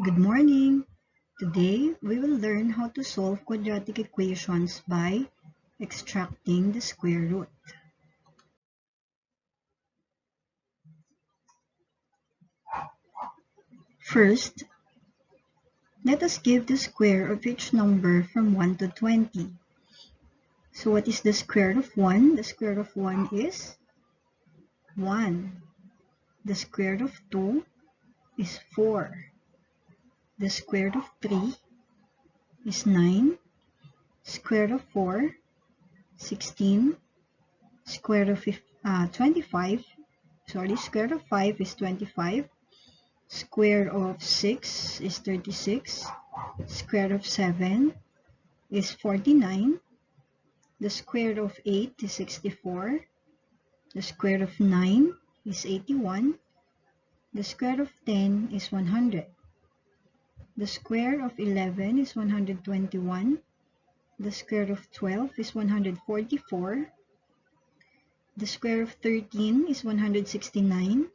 Good morning! Today, we will learn how to solve quadratic equations by extracting the square root. First, let us give the square of each number from 1 to 20. So what is the square root of 1? The square root of 1 is 1. The square root of 2 is 4. The square root of 3 is 9. Square root of 4, 16. Square root of 25. Square root of 5 is 25. Square of 6 is 36. Square of 7 is 49. The square of 8 is 64. The square of 9 is 81. The square of 10 is 100. The square of 11 is 121. The square of 12 is 144. The square of 13 is 169.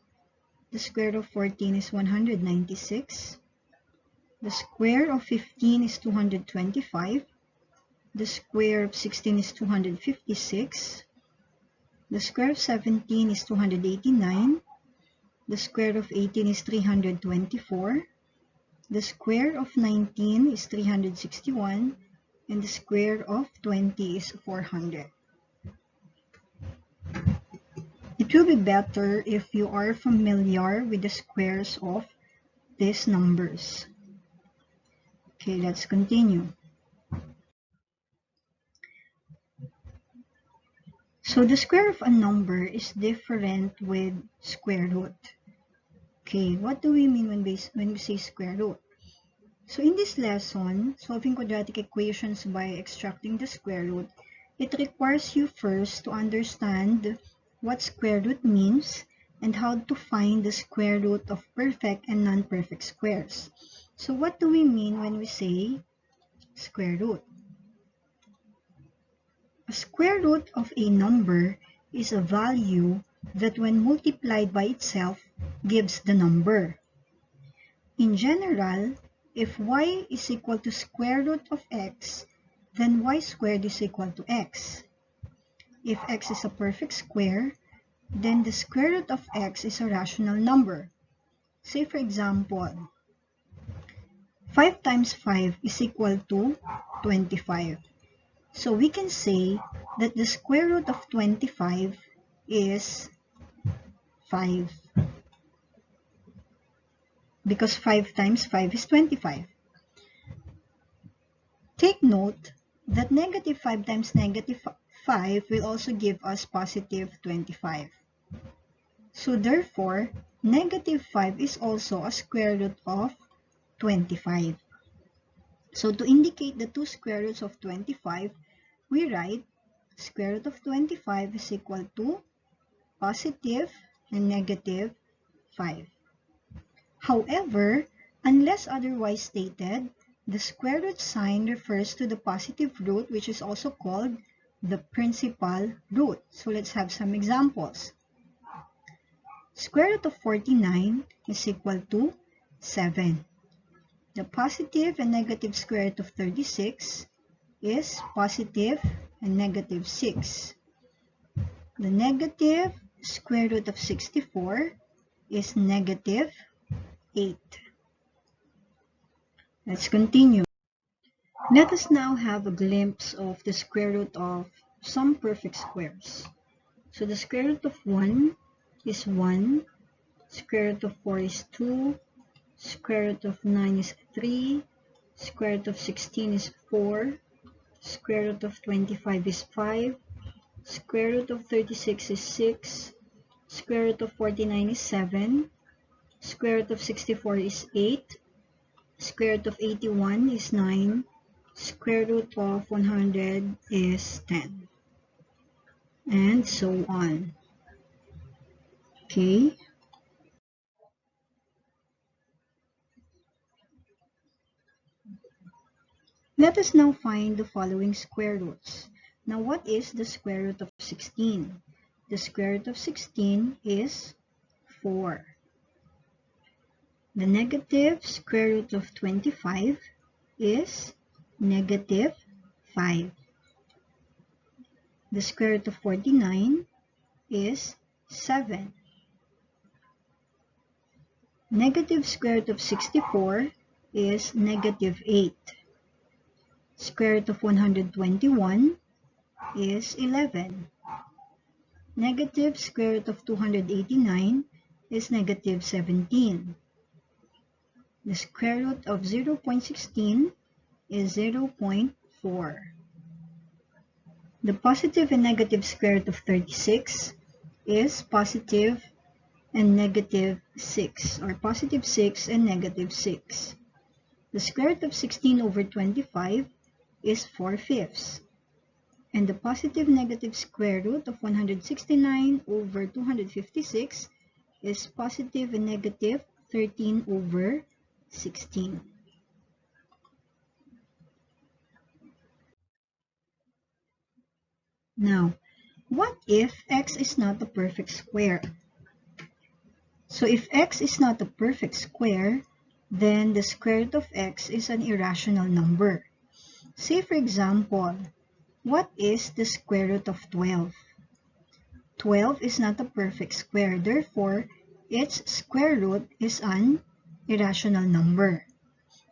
The square of 14 is 196. The square of 15 is 225. The square of 16 is 256. The square of 17 is 289. The square of 18 is 324. The square of 19 is 361. And the square of 20 is 400. It will be better if you are familiar with the squares of these numbers. Okay, let's continue. So the square of a number is different with square root. Okay, what do we mean when we say square root? So in this lesson, solving quadratic equations by extracting the square root, it requires you first to understand what square root means and how to find the square root of perfect and non-perfect squares. So what do we mean when we say square root? A square root of a number is a value that when multiplied by itself gives the number. In general, if y is equal to square root of x, then y squared is equal to x. If x is a perfect square, then the square root of x is a rational number. Say for example, 5 times 5 is equal to 25. So we can say that the square root of 25 is 5. Because 5 times 5 is 25. Take note that negative 5 times negative 5 will also give us positive 25. So therefore, negative 5 is also a square root of 25. So to indicate the two square roots of 25, we write square root of 25 is equal to positive and negative 5. However, unless otherwise stated, the square root sign refers to the positive root, which is also called the principal root. So let's have some examples. Square root of 49 is equal to 7. The positive and negative square root of 36 is positive and negative 6. The negative square root of 64 is negative 8. Let's continue. Let us now have a glimpse of the square root of some perfect squares. So the square root of 1 is 1, square root of 4 is 2, square root of 9 is 3, square root of 16 is 4, square root of 25 is 5, square root of 36 is 6, square root of 49 is 7, square root of 64 is 8, square root of 81 is 9, square root of 100 is 10, and so on. Okay. Let us now find the following square roots. Now, what is the square root of 16? The square root of 16 is 4. The negative square root of 25 is negative 5. The square root of 49 is 7. Negative square root of 64 is negative 8. Square root of 121 is 11. Negative square root of 289 is negative 17. The square root of 0.16 is 0.4. The positive and negative square root of 36 is positive and negative 6, or positive 6 and negative 6. The square root of 16 over 25 is 4/5. And the positive negative square root of 169 over 256 is positive and negative 13 over 16. Now, what if x is not a perfect square? So if x is not a perfect square, then the square root of x is an irrational number. Say for example, what is the square root of 12? 12 is not a perfect square, therefore, its square root is an irrational number.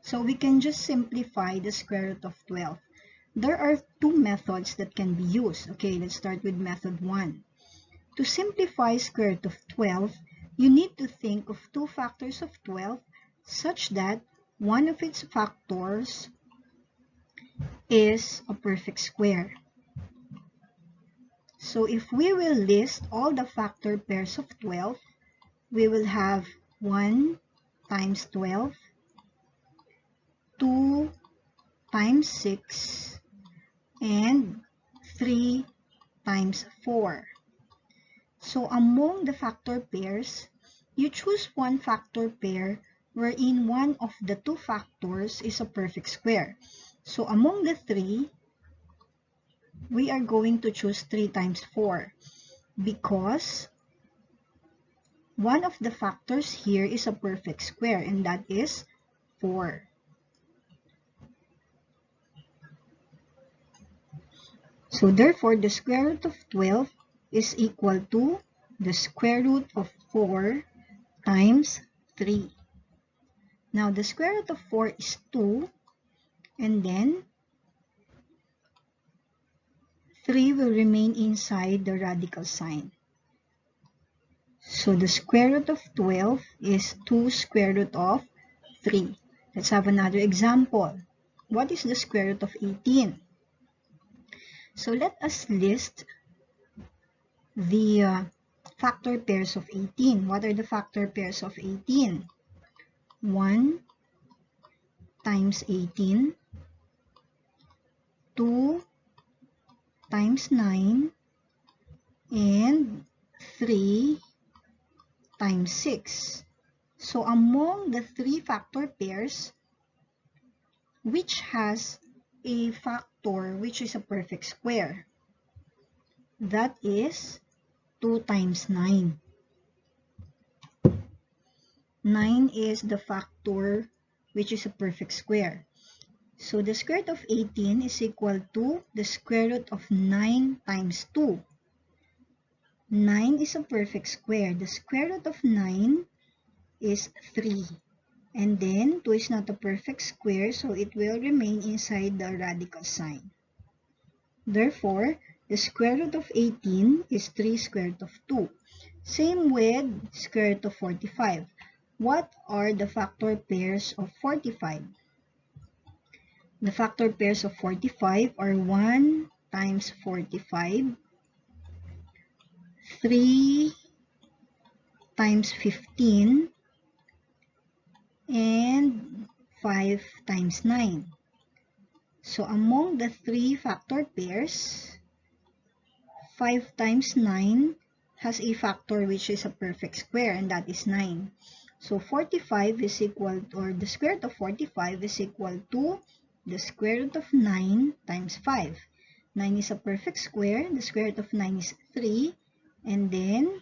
So we can just simplify the square root of 12. There are two methods that can be used. Okay, let's start with method 1. To simplify square root of 12, you need to think of two factors of 12 such that one of its factors is a perfect square. So if we will list all the factor pairs of 12, we will have 1 times 12, 2 times 6, and 3 times 4. So among the factor pairs, you choose one factor pair wherein one of the two factors is a perfect square. So among the three, we are going to choose 3 times 4 because one of the factors here is a perfect square, and that is 4. So therefore, the square root of 12 is equal to the square root of 4 times 3. Now, the square root of 4 is 2, and then 3 will remain inside the radical sign. So the square root of 12 is 2 square root of 3. Let's have another example. What is the square root of 18? So let us list the factor pairs of 18. What are the factor pairs of 18? 1 times 18, 2 times 9, and 3 times 6. So among the three factor pairs, which has a factor which is a perfect square? That is 2 times 9. 9 is the factor which is a perfect square. So the square root of 18 is equal to the square root of 9 times 2. 9 is a perfect square. The square root of 9 is 3. And then 2 is not a perfect square, so it will remain inside the radical sign. Therefore, the square root of 18 is 3 square root of 2. Same with square root of 45. What are the factor pairs of 45? The factor pairs of 45 are 1 times 45, 3 times 15, and 5 times 9. So among the three factor pairs, 5 times 9 has a factor which is a perfect square, and that is 9. So 45 is equal to, or the square root of 45 is equal to the square root of 9 times 5. 9 is a perfect square. The square root of 9 is 3. And then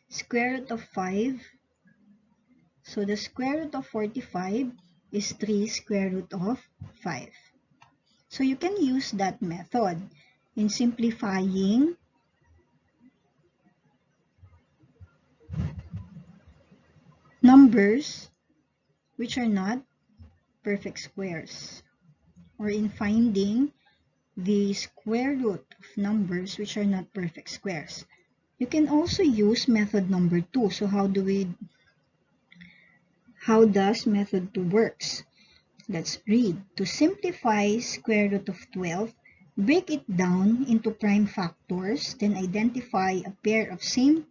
square root of 5. So the square root of 45 is 3 square root of 5. So you can use that method in simplifying numbers which are not perfect squares, or in finding the square root of numbers which are not perfect squares. You can also use method number 2. So how does method 2 works? Let's read. To simplify square root of 12, break it down into prime factors, then identify a pair of same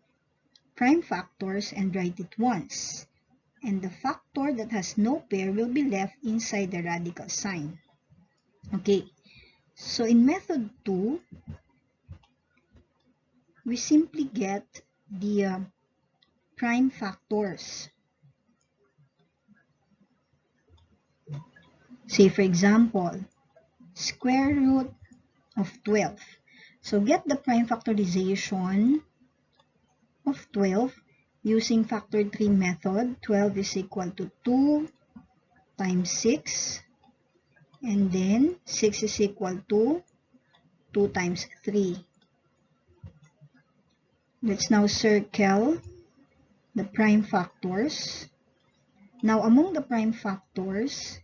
prime factors and write it once. And the factor that has no pair will be left inside the radical sign. Okay, so in method 2, we simply get the prime factors. Say for example, square root of 12. So get the prime factorization of 12 using factor 3 method. 12 is equal to 2 times 6, and then 6 is equal to 2 times 3. Let's now circle the prime factors. Now among the prime factors,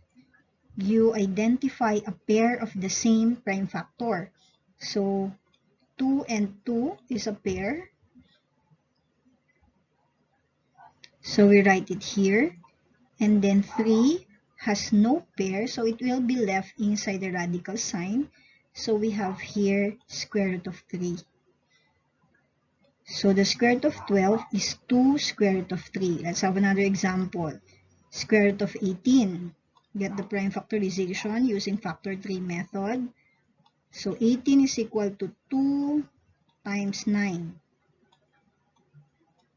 you identify a pair of the same prime factor. So 2 and 2 is a pair. So we write it here. And then 3 has no pair, so it will be left inside the radical sign. So we have here square root of 3. So the square root of 12 is 2 square root of 3. Let's have another example. Square root of 18. Get the prime factorization using factor 3 method. So 18 is equal to 2 times 9.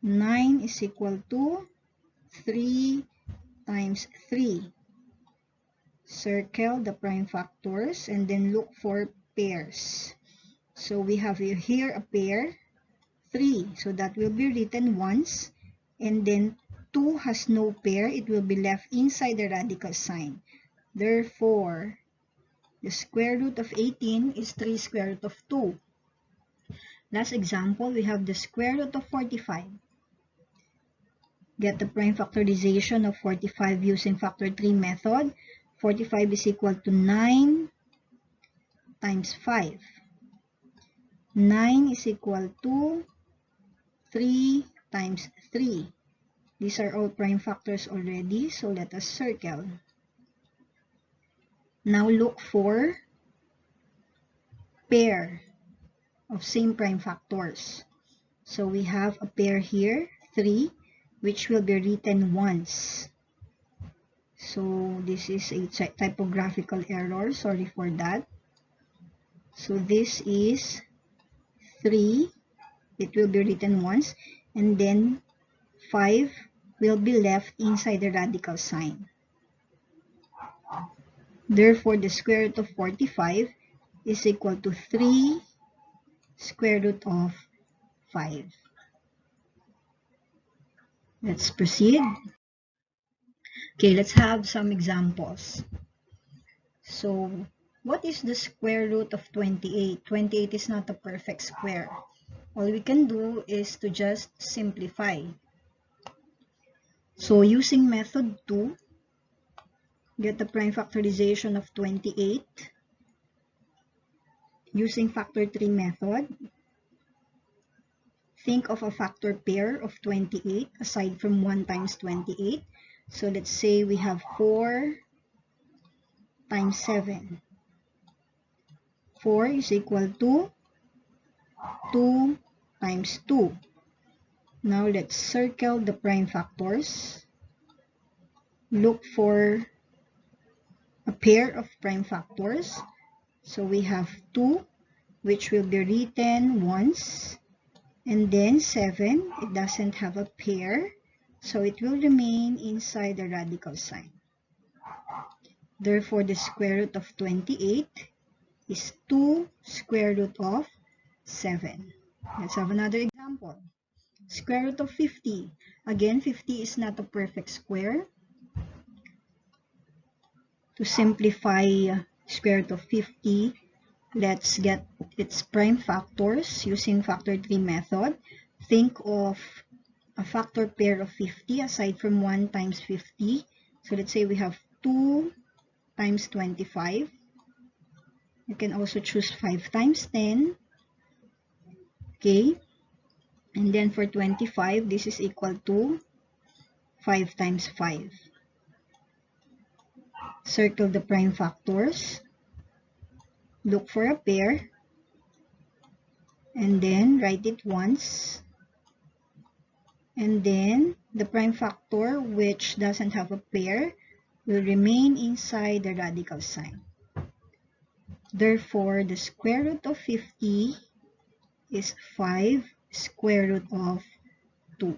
9 is equal to 3 times 3. Circle the prime factors and then look for pairs. So we have here a pair, 3. So that will be written once. And then 2 has no pair. It will be left inside the radical sign. Therefore, the square root of 18 is 3 square root of 2. Last example, we have the square root of 45. Get the prime factorization of 45 using factor 3 method. 45 is equal to 9 times 5. 9 is equal to 3 times 3. These are all prime factors already, so let us circle. Now look for pair of same prime factors. So we have a pair here, 3, which will be written once. So this is a typographical error, sorry for that. So this is 3, it will be written once, and then 5 will be left inside the radical sign. Therefore, the square root of 45 is equal to 3 square root of 5. Let's proceed. Okay, let's have some examples. So, what is the square root of 28? 28 is not a perfect square. All we can do is to just simplify. So, using method 2, get the prime factorization of 28. Using factor 3 method, think of a factor pair of 28 aside from 1 times 28. So let's say we have 4 times 7. 4 is equal to 2 times 2. Now let's circle the prime factors. Look for a pair of prime factors. So we have 2, which will be written once. And then 7, it doesn't have a pair, so it will remain inside the radical sign. Therefore, the square root of 28 is 2 square root of 7. Let's have another example. Square root of 50. Again, 50 is not a perfect square. To simplify square root of 50, let's get its prime factors using factor tree method. Think of a factor pair of 50 aside from 1 times 50. So let's say we have 2 times 25. You can also choose 5 times 10. Okay. And then for 25, this is equal to 5 times 5. Circle the prime factors. Look for a pair. And then write it once. And then the prime factor which doesn't have a pair will remain inside the radical sign. Therefore, the square root of 50 is 5 square root of 2.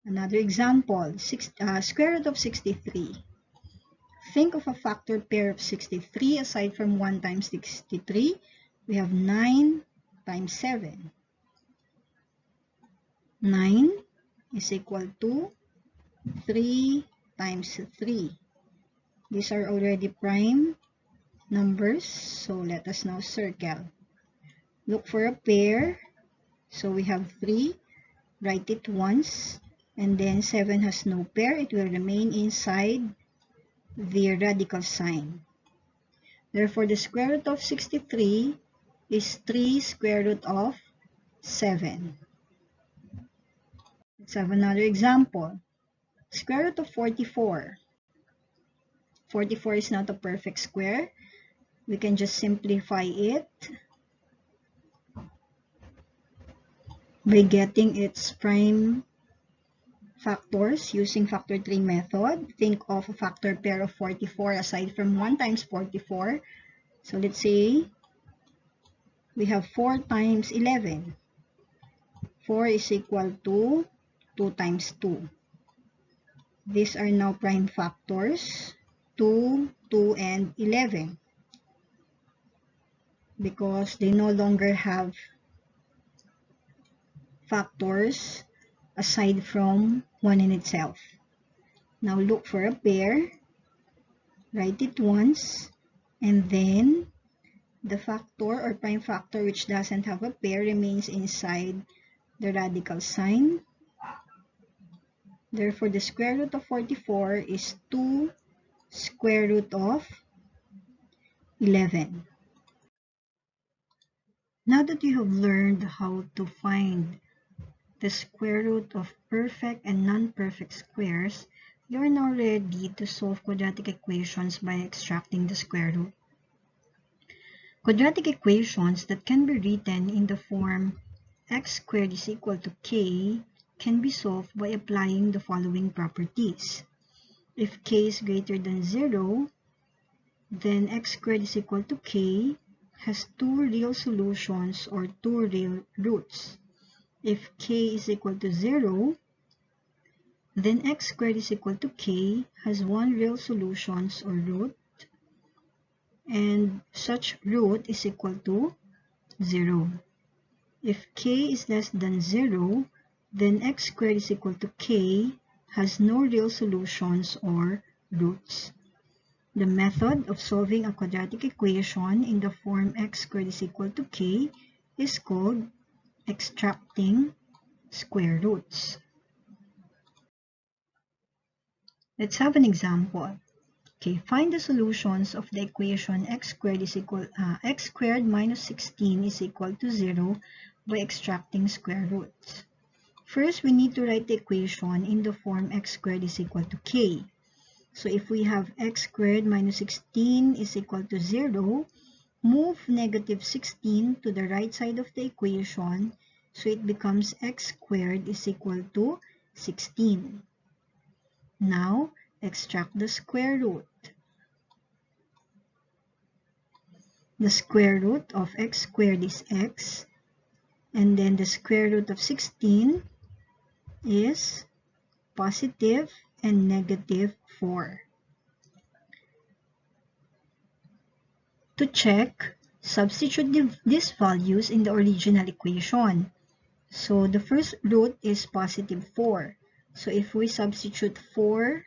Another example, square root of 63. Think of a factor pair of 63 aside from 1 times 63. We have 9 times 7. 9 is equal to 3 times 3. These are already prime numbers, so let us now circle. Look for a pair. So we have 3. Write it once. And then 7 has no pair. It will remain inside the radical sign. Therefore, the square root of 63 is 3 square root of 7. Let's have another example. Square root of 44. 44 is not a perfect square. We can just simplify it by getting its prime factors using factor tree method. Think of a factor pair of 44 aside from 1 times 44. So let's say we have 4 times 11. 4 is equal to 2 times 2. These are now prime factors, 2, 2, and 11. Because they no longer have factors aside from 1 in itself. Now look for a pair, write it once, and then the factor or prime factor which doesn't have a pair remains inside the radical sign. Therefore, the square root of 44 is 2 square root of 11. Now that you have learned how to find the square root of perfect and non-perfect squares, you are now ready to solve quadratic equations by extracting the square root. Quadratic equations that can be written in the form x squared is equal to k can be solved by applying the following properties. If k is greater than 0, then x squared is equal to k has 2 real solutions or 2 real roots. If k is equal to 0, then x squared is equal to k has 1 real solutions or root, and such root is equal to 0. If k is less than 0, then x squared is equal to k has no real solutions or roots. The method of solving a quadratic equation in the form x squared is equal to k is called extracting square roots. Let's have an example. Okay, find the solutions of the equation x squared minus 16 is equal to 0 by extracting square roots. First, we need to write the equation in the form x squared is equal to k. So if we have x squared minus 16 is equal to 0, move negative 16 to the right side of the equation, so it becomes x squared is equal to 16. Now, extract the square root. The square root of x squared is x, and then the square root of 16 is positive and negative 4. To check, substitute these values in the original equation. So the first root is positive 4. So if we substitute 4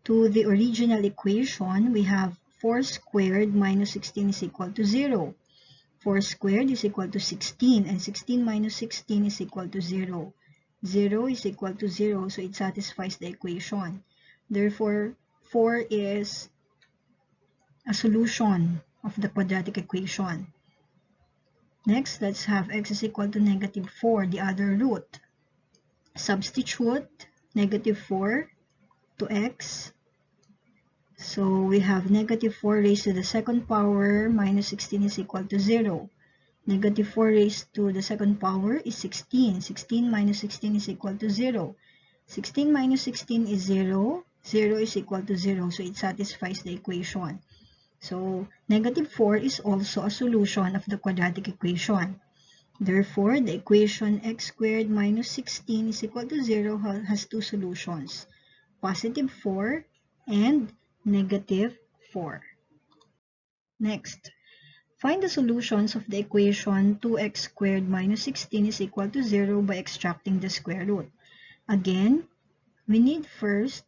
to the original equation, we have 4 squared minus 16 is equal to 0. 4 squared is equal to 16, and 16 minus 16 is equal to 0. 0 is equal to 0, so it satisfies the equation. Therefore, 4 is a solution of the quadratic equation. Next, let's have x is equal to negative 4, the other root. Substitute negative 4 to x. So we have negative 4 raised to the second power minus 16 is equal to 0. Negative 4 raised to the second power is 16. 16 minus 16 is equal to 0. 16 minus 16 is 0. 0 is equal to 0, so it satisfies the equation. So negative 4 is also a solution of the quadratic equation. Therefore, the equation x squared minus 16 is equal to 0 has two solutions, positive 4 and negative 4. Next, find the solutions of the equation 2x squared minus 16 is equal to 0 by extracting the square root. Again, we need first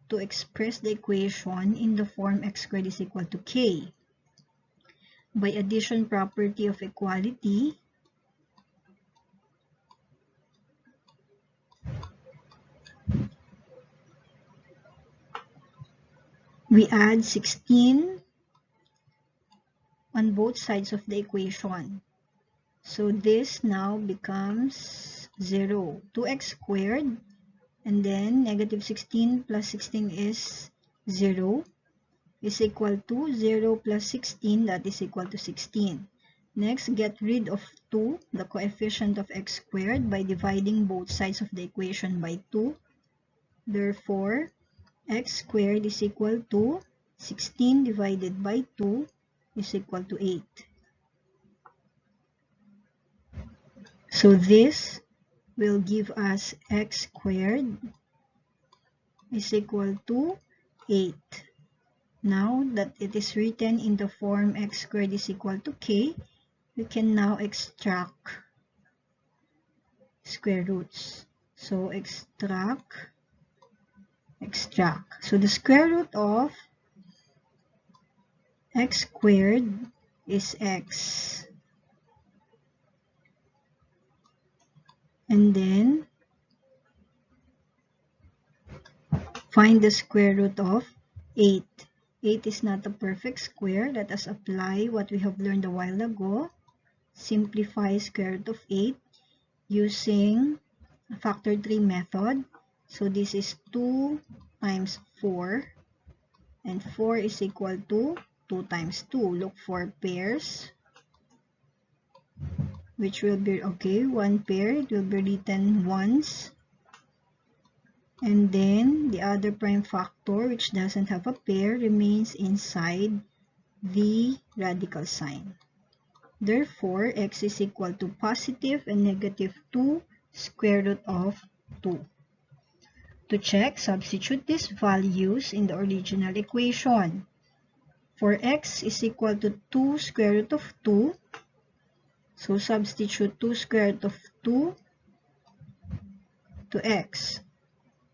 to express the equation in the form x squared is equal to k. By addition property of equality, we add 16 on both sides of the equation. So this now becomes 0. 2x squared, and then negative 16 plus 16 is 0, is equal to 0 plus 16, that is equal to 16. Next, get rid of 2, the coefficient of x squared, by dividing both sides of the equation by 2. Therefore, x squared is equal to 16 divided by 2 is equal to 8. So this will give us x squared is equal to 8. Now that it is written in the form x squared is equal to k, we can now extract square roots. So extract. So the square root of x squared is x. And then find the square root of 8. 8 is not a perfect square. Let us apply what we have learned a while ago. Simplify square root of 8 using a factor 3 method. So this is 2 times 4, and 4 is equal to 2 times 2. Look for pairs, which will be, okay, one pair, it will be written once. And then the other prime factor, which doesn't have a pair, remains inside the radical sign. Therefore, x is equal to positive and negative 2 square root of 2. To check, substitute these values in the original equation. For x is equal to 2 square root of 2, so substitute 2 square root of 2 to x.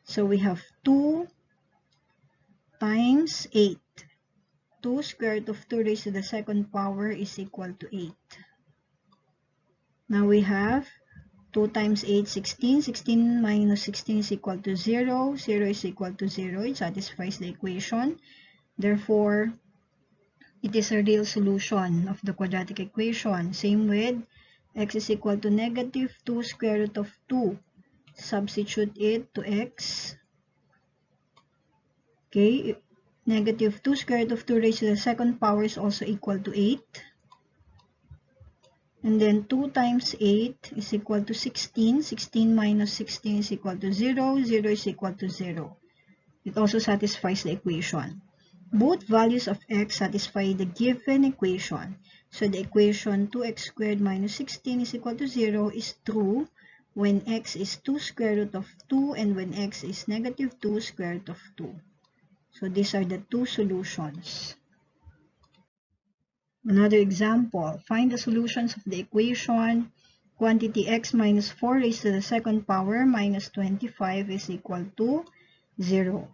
So we have 2 times 8. 2 square root of 2 raised to the second power is equal to 8. Now we have 2 times 8, 16. 16 minus 16 is equal to 0. 0 is equal to 0. It satisfies the equation. Therefore, it is a real solution of the quadratic equation. Same with x is equal to negative 2 square root of 2. Substitute it to x. Okay, negative 2 square root of 2 raised to the second power is also equal to 8. And then 2 times 8 is equal to 16. 16 minus 16 is equal to 0. 0 is equal to 0. It also satisfies the equation. Both values of x satisfy the given equation. So the equation 2x squared minus 16 is equal to 0 is true when x is 2 square root of 2 and when x is negative 2 square root of 2. So these are the two solutions. Another example, find the solutions of the equation quantity x minus 4 raised to the second power minus 25 is equal to 0.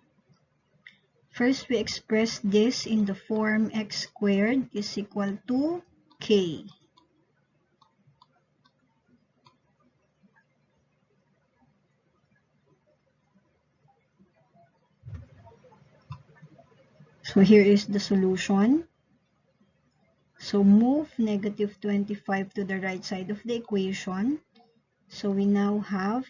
First, we express this in the form x squared is equal to k. So here is the solution. So move negative 25 to the right side of the equation. So we now have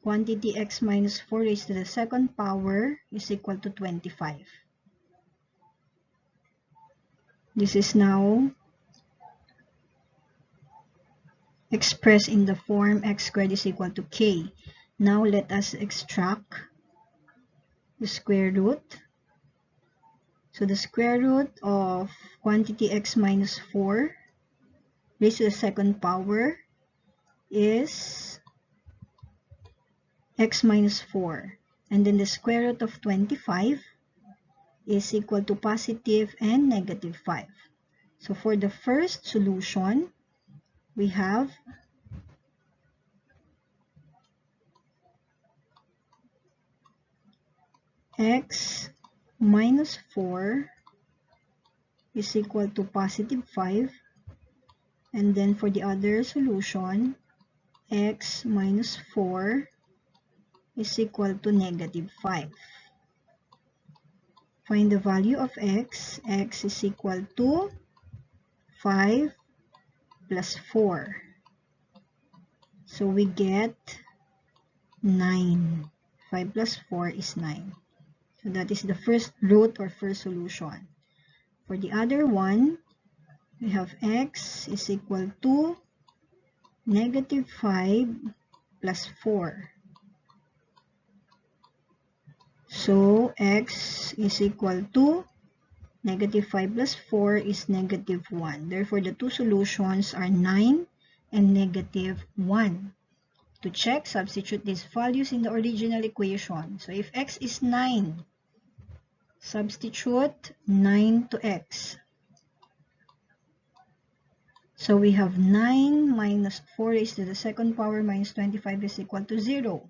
quantity x minus 4 raised to the second power is equal to 25. This is now expressed in the form x squared is equal to k. Now let us extract the square root. So the square root of quantity x minus 4 raised to the second power is x minus 4. And then the square root of 25 is equal to positive and negative 5. So for the first solution, we have x minus 4 is equal to positive 5. And then for the other solution, x minus 4 is equal to negative 5. Find the value of x. X is equal to 5 plus 4. So we get 9. 5 plus 4 is 9. So that is the first root or first solution. For the other one, we have x is equal to negative 5 plus 4. So x is equal to negative 5 plus 4 is negative 1. Therefore, the two solutions are 9 and negative 1. To check, substitute these values in the original equation. So if x is 9, substitute 9 to x. So we have 9 minus 4 raised to the second power minus 25 is equal to 0.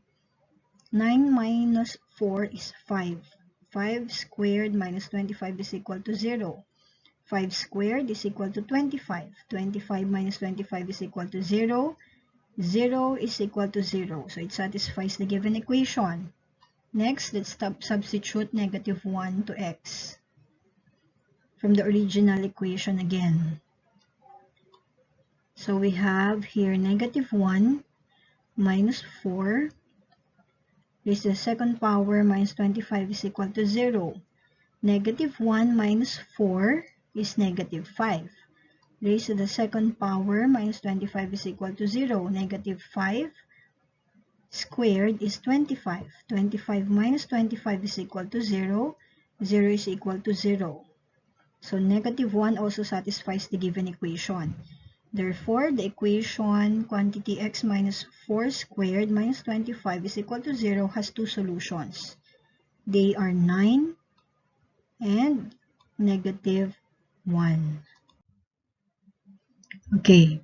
9 minus 4 is 5. 5 squared minus 25 is equal to 0. 5 squared is equal to 25. 25 minus 25 is equal to 0. 0 is equal to 0. So it satisfies the given equation. Next, let's substitute negative 1 to x from the original equation again. So we have here negative 1 minus 4 raised to the second power minus 25 is equal to 0. Negative 1 minus 4 is negative 5. Raised to the second power minus 25 is equal to 0. Negative 5 squared is 25. 25 minus 25 is equal to 0. 0 is equal to 0. So negative 1 also satisfies the given equation. Therefore, the equation quantity x minus 4 squared minus 25 is equal to 0 has two solutions. They are 9 and negative 1. Okay,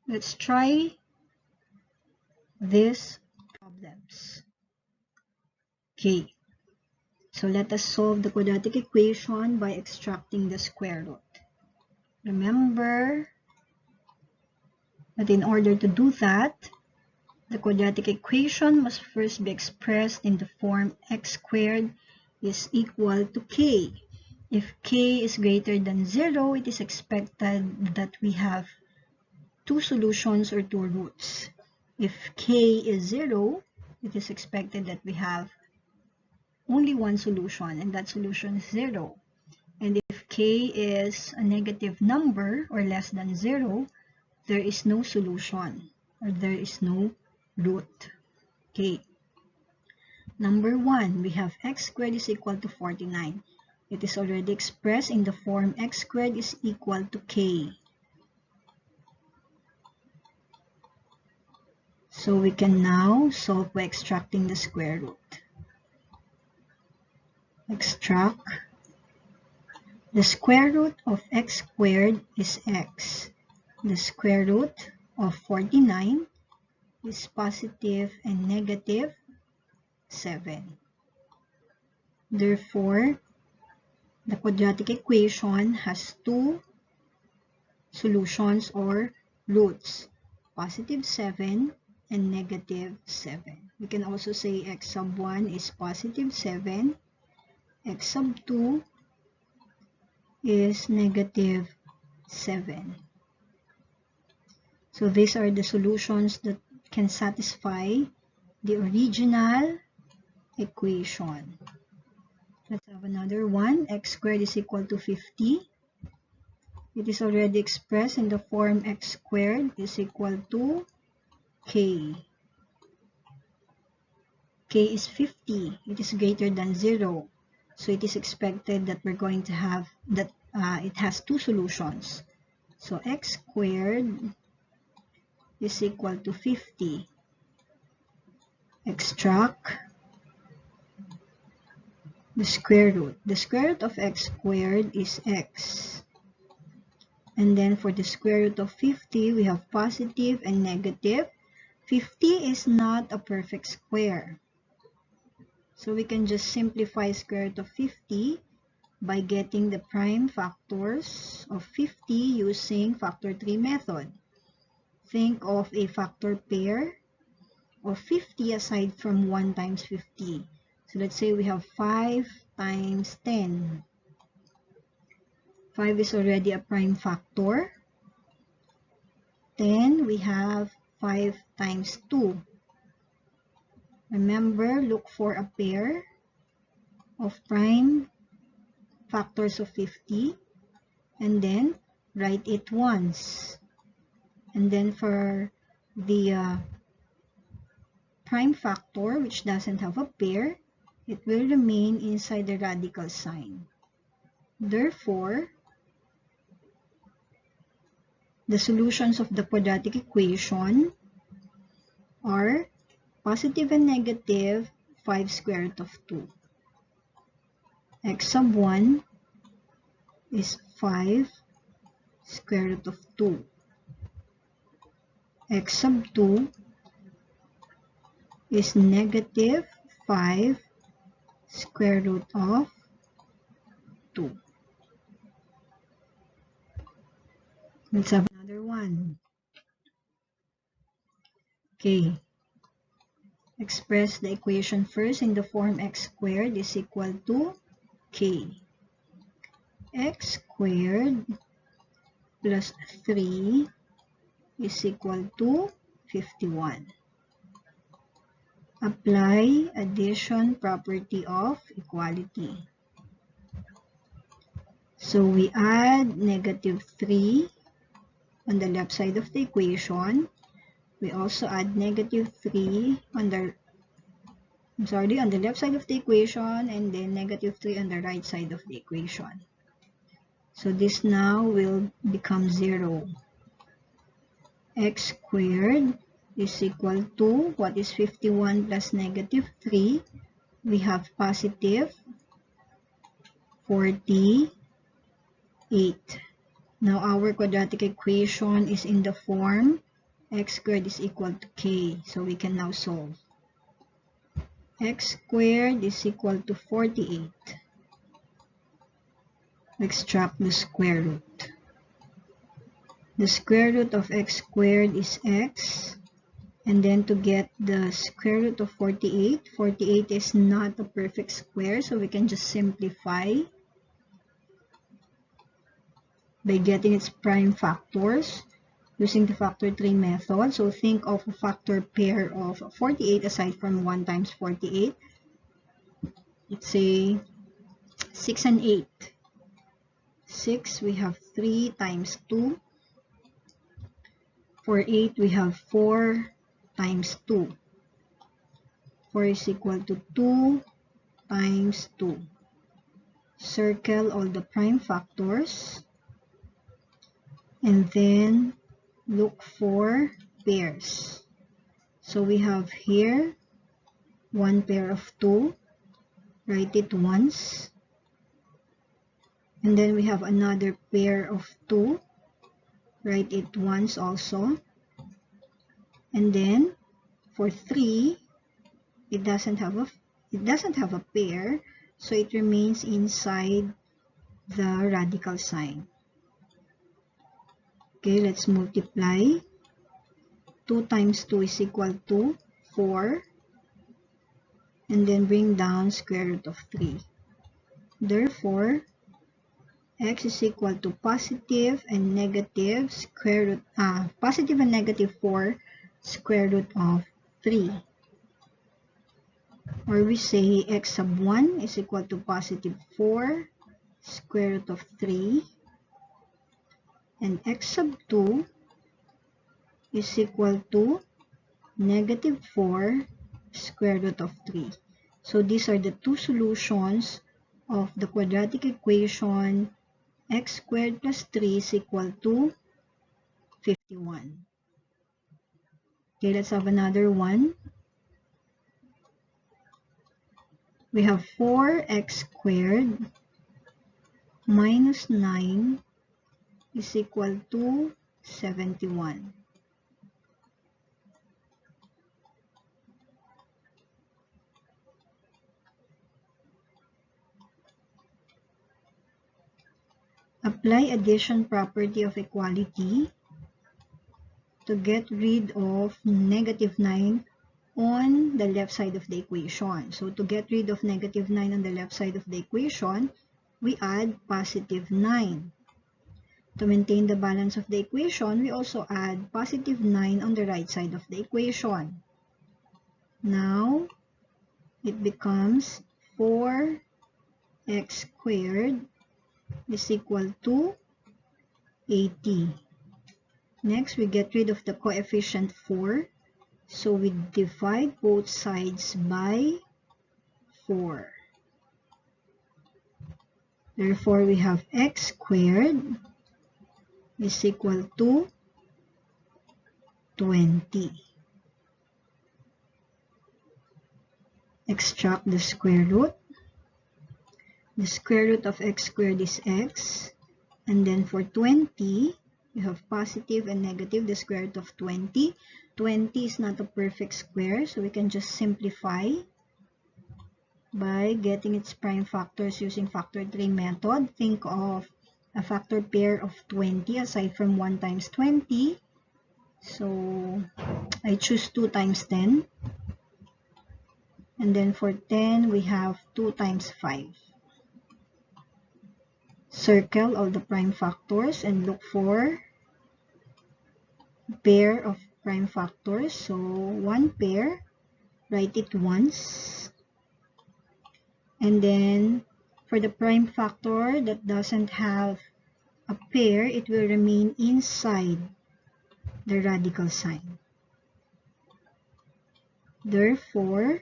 let's try these problems. Okay, so let us solve the quadratic equation by extracting the square root. Remember that in order to do that, the quadratic equation must first be expressed in the form x squared is equal to k. If k is greater than 0, it is expected that we have two solutions or two roots. If k is 0, it is expected that we have only one solution, and that solution is 0. And if k is a negative number or less than 0, there is no solution or there is no root. Okay. Number 1, we have x squared is equal to 49. It is already expressed in the form x squared is equal to k. So we can now solve by extracting the square root. Extract. The square root of x squared is x. The square root of 49 is positive and negative 7. Therefore, the quadratic equation has two solutions or roots, positive 7 and negative 7. We can also say x sub 1 is positive 7, x sub 2 is negative 7. So these are the solutions that can satisfy the original equation. Let's have another one. X squared is equal to 50. It is already expressed in the form x squared is equal to k. K is 50. It is greater than 0. So it is expected that we're going to have that it has two solutions. So x squared is equal to 50. Extract the square root. The square root of x squared is x. And then for the square root of 50, we have positive and negative. 50 is not a perfect square. So we can just simplify square root of 50 by getting the prime factors of 50 using factor 3 method. Think of a factor pair of 50 aside from 1 times 50. So let's say we have 5 times 10. 5 is already a prime factor. 10, we have 5 times 2. Remember, look for a pair of prime factors of 50 and then write it once. And then for the prime factor which doesn't have a pair, it will remain inside the radical sign. Therefore, the solutions of the quadratic equation are positive and negative 5 square root of 2. X sub 1 is 5 square root of 2. X sub 2 is negative 5 square root of 2. Let's have another one. Okay. Express the equation first in the form x squared is equal to k. X squared plus 3 is equal to 51. Apply addition property of equality. So we add negative 3 on the left side of the equation. We also add negative 3 on the left side of the equation, and then negative 3 on the right side of the equation. So this now will become 0. X squared is equal to, what is 51 plus negative 3? We have positive 48. Now our quadratic equation is in the form x squared is equal to k. So we can now solve. X squared is equal to 48. Extract the square root. The square root of x squared is x. And then to get the square root of 48, 48 is not a perfect square, so we can just simplify by getting its prime factors using the factor 3 method. So think of a factor pair of 48 aside from 1 times 48. Let's say 6 and 8. 6, we have 3 times 2. For 8, we have 4 times 2. 4 is equal to 2 times 2. Circle all the prime factors. And then look for pairs. So we have here one pair of 2. Write it once. And then we have another pair of 2. Write it once also. And then for 3, it doesn't have a pair, so it remains inside the radical sign. Okay, let's multiply. 2 times 2 is equal to 4. And then bring down square root of 3. Therefore, x is equal to positive and negative 4 square root of 3. Or we say x sub 1 is equal to positive 4 square root of 3. And x sub 2 is equal to negative 4 square root of 3. So these are the two solutions of the quadratic equation x squared plus 3 is equal to 51. Okay, let's have another one. We have 4x squared minus 9 is equal to 71. Apply addition property of equality to get rid of negative 9 on the left side of the equation. So to get rid of negative 9 on the left side of the equation, we add positive 9. To maintain the balance of the equation, we also add positive 9 on the right side of the equation. Now, it becomes 4x squared is equal to 80. Next, we get rid of the coefficient 4. So we divide both sides by 4. Therefore, we have x squared is equal to 20. Extract the square root. The square root of x squared is x. And then for 20, you have positive and negative, the square root of 20. 20 is not a perfect square, so we can just simplify by getting its prime factors using factor 3 method. Think of a factor pair of 20 aside from 1 times 20. So I choose 2 times 10. And then for 10, we have 2 times 5. Circle all the prime factors and look for pair of prime factors. So one pair, write it once. And then for the prime factor that doesn't have a pair, it will remain inside the radical sign. Therefore,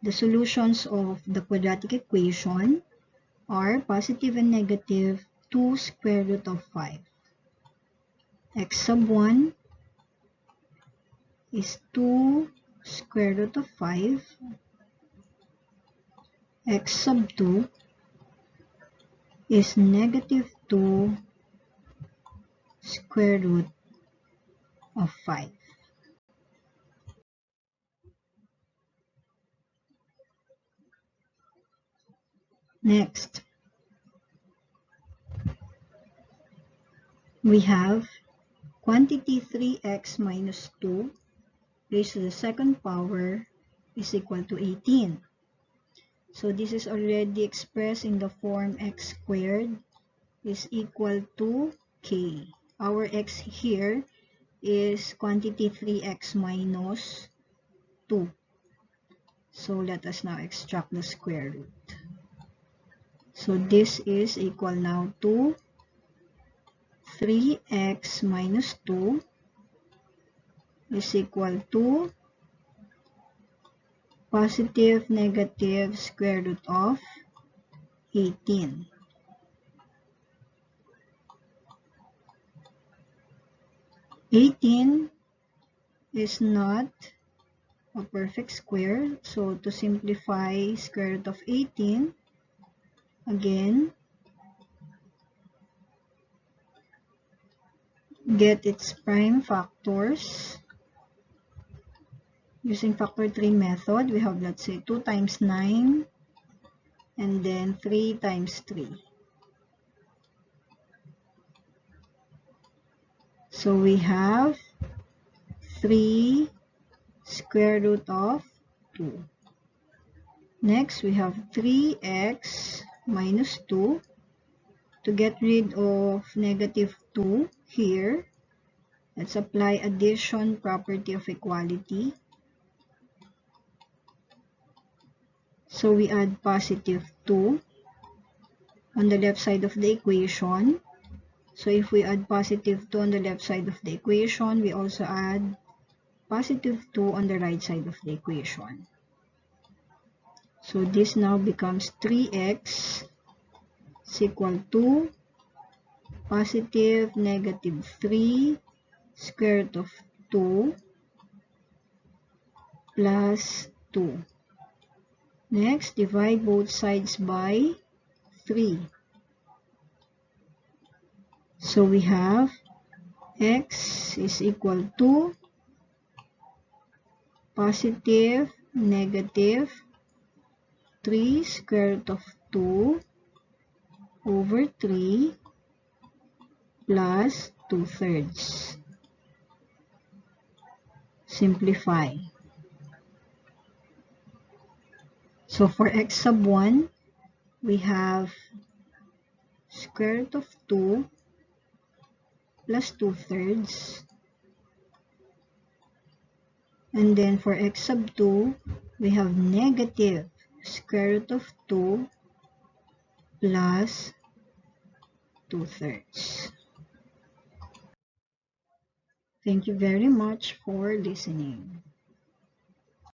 the solutions of the quadratic equation are positive and negative 2 square root of 5. X sub 1 is 2 square root of 5. X sub 2 is negative 2 square root of 5. Next, we have quantity 3x minus 2 raised to the second power is equal to 18. So this is already expressed in the form x squared is equal to k. Our x here is quantity 3x minus 2. So let us now extract the square root. So this is equal now to 3x minus 2 is equal to positive negative square root of 18. Eighteen is not a perfect square, so to simplify square root of 18, again, get its prime factors Using factor 3 method, we have, let's say, 2 times 9 and then 3 times 3. So we have 3 square root of 2. Next, we have 3x minus 2. To get rid of negative 2 here, let's apply addition property of equality. So we add positive 2 on the left side of the equation. So if we add positive 2 on the left side of the equation, we also add positive 2 on the right side of the equation. So this now becomes 3x is equal to positive negative 3 square root of 2 plus 2. Next, divide both sides by 3. So we have x is equal to positive negative 3 square root of 2 over 3 plus 2/3. Simplify. So for x sub 1, we have square root of 2 plus 2/3. And then for x sub 2, we have negative square root of 2 plus 2/3. Thank you very much for listening.